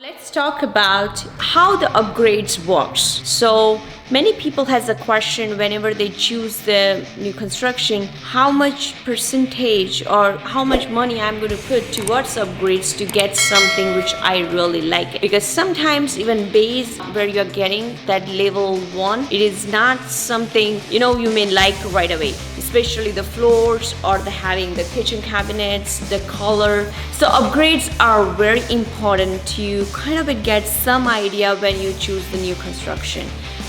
Let's talk about how the upgrades works. So many people has a question whenever they choose the new construction, how much percentage or how much money I'm going to put towards upgrades to get something which I really like it. Because sometimes even base where you're getting that level 1, it is not something you may like right away, especially the floors or the having the kitchen cabinets, the color. So upgrades are very important to kind of get some idea when you choose the new construction.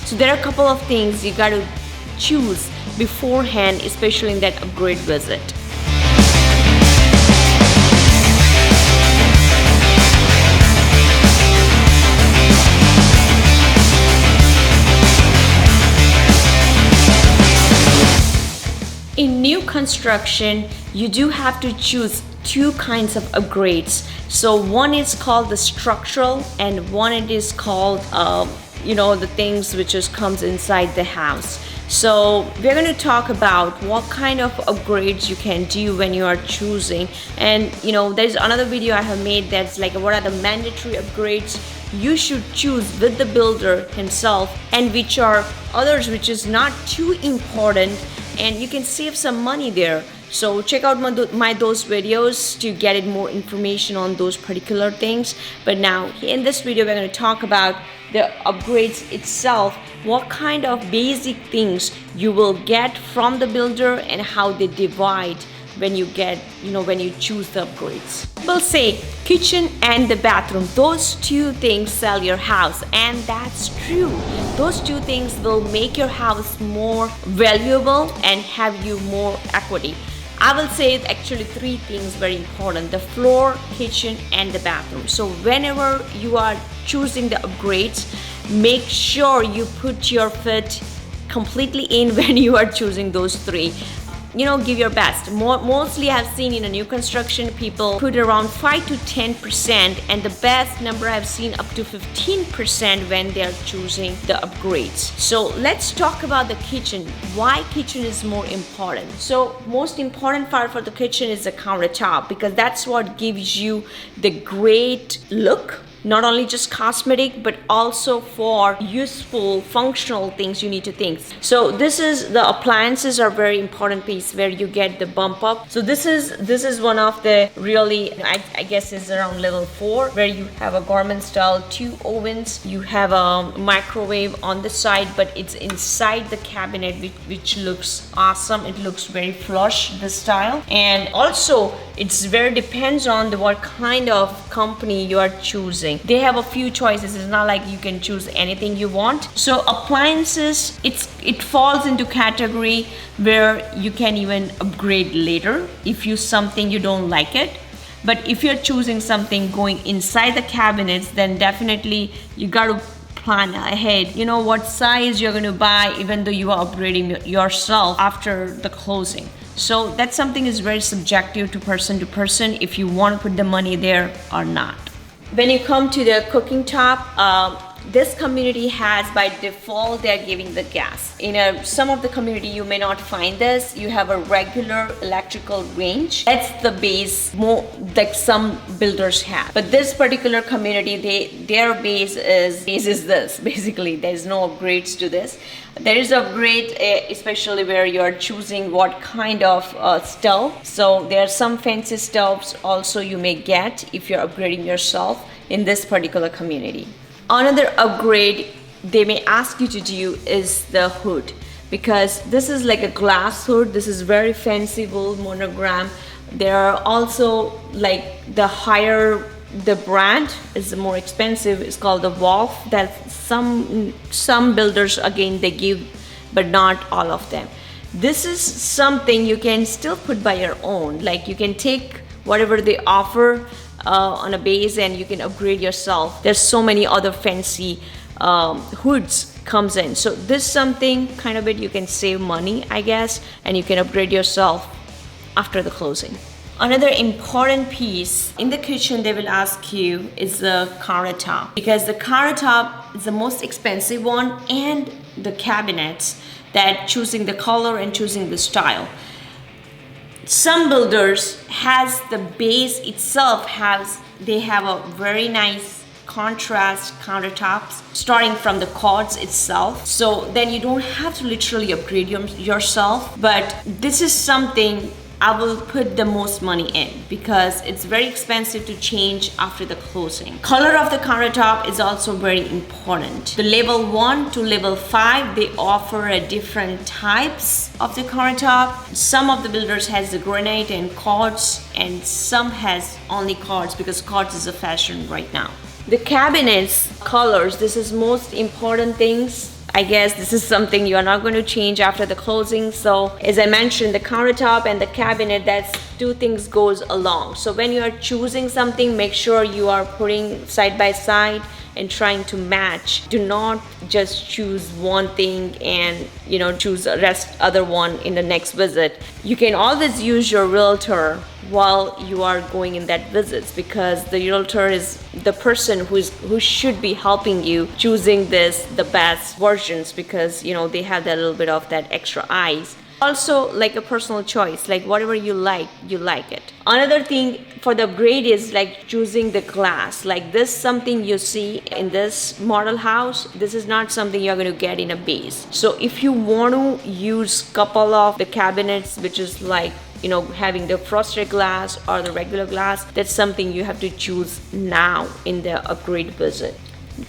So there are a couple of things you got to choose beforehand, especially in that upgrade visit. In new construction, you do have to choose two kinds of upgrades. So one is called the structural and one it is called the things which just comes inside the house. So we're going to talk about what kind of upgrades you can do when you are choosing. And there's another video I have made that's like what are the mandatory upgrades you should choose with the builder himself, and which are others which is not too important and you can save some money there. So check out those videos to get it more information on those particular things. But now in this video we're going to talk about the upgrades itself, what kind of basic things you will get from the builder and how they divide when you get when you choose the upgrades. We'll say kitchen and the bathroom, those two things sell your house, and that's true. Those two things will make your house more valuable and have you more equity. I will say actually three things very important: the floor, kitchen and the bathroom. So whenever you are choosing the upgrades, make sure you put your foot completely in when you are choosing those three. Give your best. Mostly I've seen in a new construction people put around 5 to 10%, and the best number I've seen up to 15% when they're choosing the upgrades. So let's talk about the kitchen. Why kitchen is more important? So most important part for the kitchen is the countertop, because that's what gives you the great look. Not only just cosmetic, but also for useful, functional things you need to think. So the appliances are very important piece where you get the bump up. So this is one of the really, I guess is around level 4, where you have a gourmet style 2 ovens. You have a microwave on the side, but it's inside the cabinet, which looks awesome. It looks very flush, the style. And also it's very depends on what kind of company you are choosing. They have a few choices. It's not like you can choose anything you want. So appliances, it falls into category where you can even upgrade later if something you don't like it. But if you're choosing something going inside the cabinets, then definitely you got to plan ahead. What size you're going to buy, even though you are upgrading yourself after the closing. So that's something is very subjective to person, if you want to put the money there or not. When you come to the cooking top, this community has by default they're giving the gas. In some of the community you may not find this. You have a regular electrical range. That's the base more like some builders have. But this particular community, their base is this. Basically, there's no upgrades to this. There is upgrade, especially where you are choosing what kind of stove. So there are some fancy stoves also you may get if you're upgrading yourself in this particular community. Another upgrade they may ask you to do is the hood, because this is like a glass hood. This is very fancy wood monogram. There are also like the higher the brand is more expensive. It's called the Wolf. That some builders again they give, but not all of them. This is something you can still put by your own. Like you can take whatever they offer on a base and you can upgrade yourself. There's so many other fancy hoods comes in. So this something kind of you can save money, I guess, and you can upgrade yourself after the closing. Another important piece in the kitchen they will ask you is the countertop, because the countertop is the most expensive one, and the cabinets that choosing the color and choosing the style. Some builders has the base itself they have a very nice contrast countertops starting from the quartz itself. So then you don't have to literally upgrade yourself. But this is something I will put the most money in because it's very expensive to change after the closing. Color of the countertop is also very important. The level 1 to level 5, they offer a different types of the countertop. Some of the builders has the granite and quartz, and some has only quartz because quartz is a fashion right now. The cabinets colors, this is most important things. I guess this is something you are not going to change after the closing. So as I mentioned, the countertop and the cabinet, that's two things goes along. So when you are choosing something, make sure you are putting side by side and trying to match. Do not just choose one thing and choose the rest other one in the next visit. You can always use your realtor while you are going in that visits, because the realtor is the person who should be helping you choosing the best versions, because they have that little bit of that extra eyes. Also, like a personal choice, like whatever you like it. Another thing for the upgrade is like choosing the glass. Like this, something you see in this model house, this is not something you're going to get in a base. So if you want to use couple of the cabinets, which is like having the frosted glass or the regular glass, that's something you have to choose now in the upgrade visit.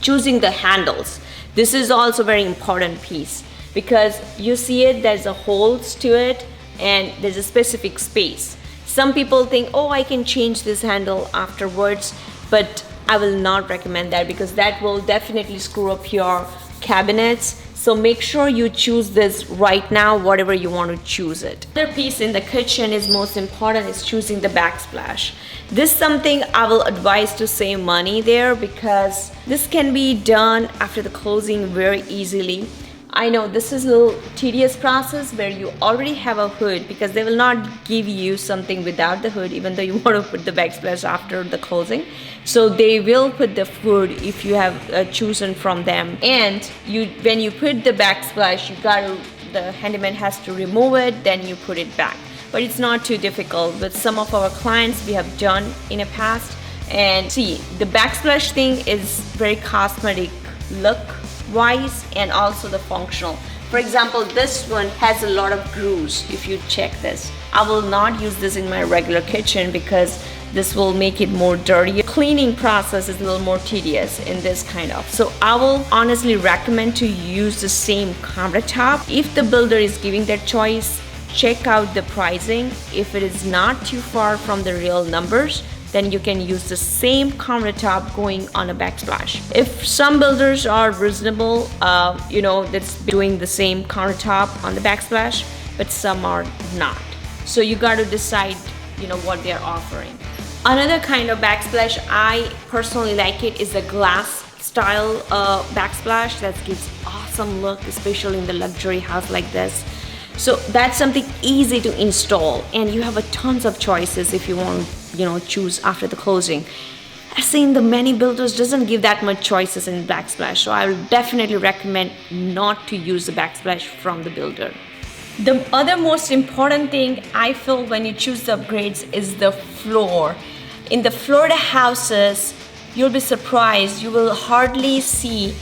Choosing the handles, this is also very important piece, because you see it, there's a holes to it and there's a specific space. Some people think, oh, I can change this handle afterwards, but I will not recommend that because that will definitely screw up your cabinets. So make sure you choose this right now, whatever you want to choose it. Another piece in the kitchen is most important is choosing the backsplash. This is something I will advise to save money there, because this can be done after the closing very easily. I know this is a little tedious process where you already have a hood, because they will not give you something without the hood even though you want to put the backsplash after the closing. So they will put the hood if you have chosen from them. And when you put the backsplash, the handyman has to remove it, then you put it back. But it's not too difficult. With some of our clients we have done in the past. And see, the backsplash thing is very cosmetic look wise and also the functional. For example, this one has a lot of grooves. If you check this, I will not use this in my regular kitchen because this will make it more dirty. Cleaning process is a little more tedious in this kind of. So I will honestly recommend to use the same countertop. If the builder is giving that choice, check out the pricing. If it is not too far from the real numbers, then you can use the same countertop going on a backsplash. If some builders are reasonable, that's doing the same countertop on the backsplash, but some are not. So you got to decide, what they're offering. Another kind of backsplash I personally like it is the glass style backsplash that gives awesome look, especially in the luxury house like this. So that's something easy to install, and you have a tons of choices if you want choose after the closing. I've seen the many builders doesn't give that much choices in backsplash, so I will definitely recommend not to use the backsplash from the builder. The other most important thing I feel when you choose the upgrades is the floor. In the Florida houses, you'll be surprised, you will hardly see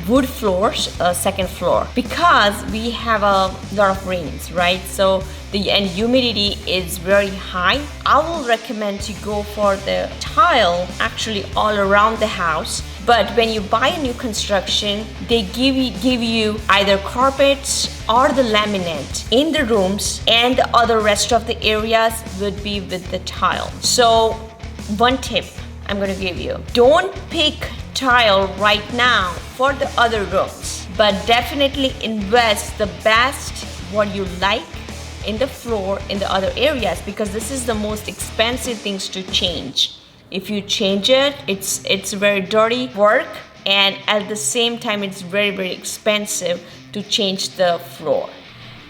wood floors, second floor, because we have a lot of rains, right? So and humidity is very high. I will recommend to go for the tile actually all around the house. But when you buy a new construction, they give you either carpets or the laminate in the rooms, and the other rest of the areas would be with the tile. So one tip I'm going to give you: don't pick tile right now for the other rooms, but definitely invest the best what you like in the floor in the other areas, because this is the most expensive things to change. If you change it, it's very dirty work, and at the same time it's very expensive to change the floor.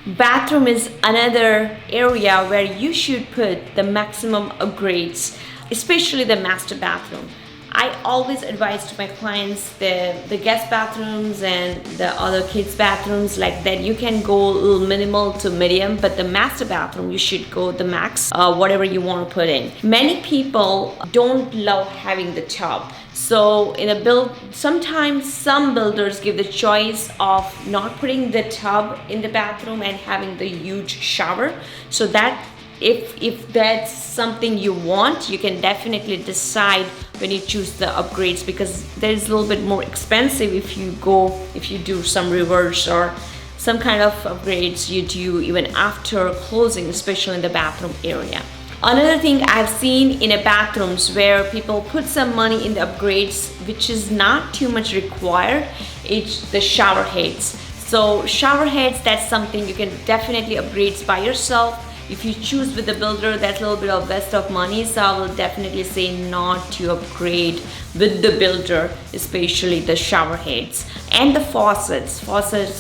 Bathroom is another area where you should put the maximum upgrades, especially the master bathroom. I always advise to my clients the guest bathrooms and the other kids bathrooms like that, you can go a little minimal to medium, but the master bathroom you should go the max, whatever you want to put in. Many people don't love having the tub. So in a build, sometimes some builders give the choice of not putting the tub in the bathroom and having the huge shower. So that if that's something you want, you can definitely decide when you choose the upgrades, because there's a little bit more expensive if you do some reverse or some kind of upgrades you do even after closing, especially in the bathroom area. Another thing I've seen in a bathrooms where people put some money in the upgrades, which is not too much required, it's the shower heads. So shower heads, that's something you can definitely upgrade by yourself. If you choose with the builder, that's a little bit of waste of money, so I will definitely say not to upgrade with the builder, especially the shower heads. And the faucets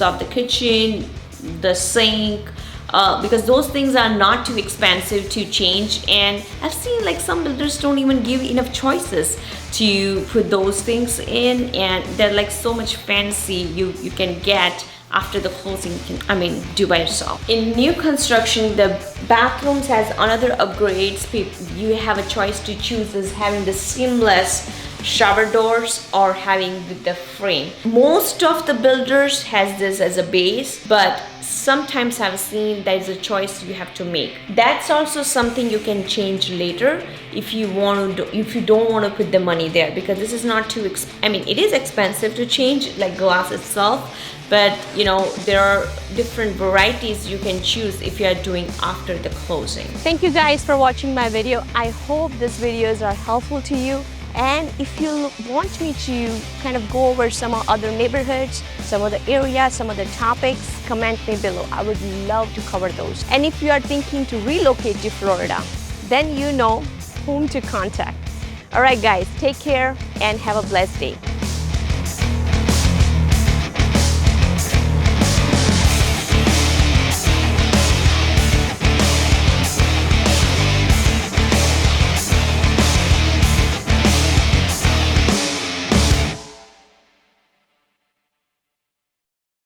of the kitchen, the sink, because those things are not too expensive to change, and I've seen like some builders don't even give enough choices to put those things in, and they're like so much fancy you can get after the closing, you can do by yourself. In new construction, the bathrooms has another upgrades. You have a choice to choose is having the seamless shower doors or having with the frame. Most of the builders has this as a base, but sometimes I've seen there's a choice you have to make. That's also something you can change later if you don't want to put the money there, because this is not too it is expensive to change like glass itself, but there are different varieties you can choose if you are doing after the closing. Thank you guys for watching my video. I hope these videos are helpful to you. And if you want me to kind of go over some other neighborhoods, some other areas, some other topics, comment me below. I would love to cover those. And if you are thinking to relocate to Florida, then you know whom to contact. All right, guys, take care and have a blessed day.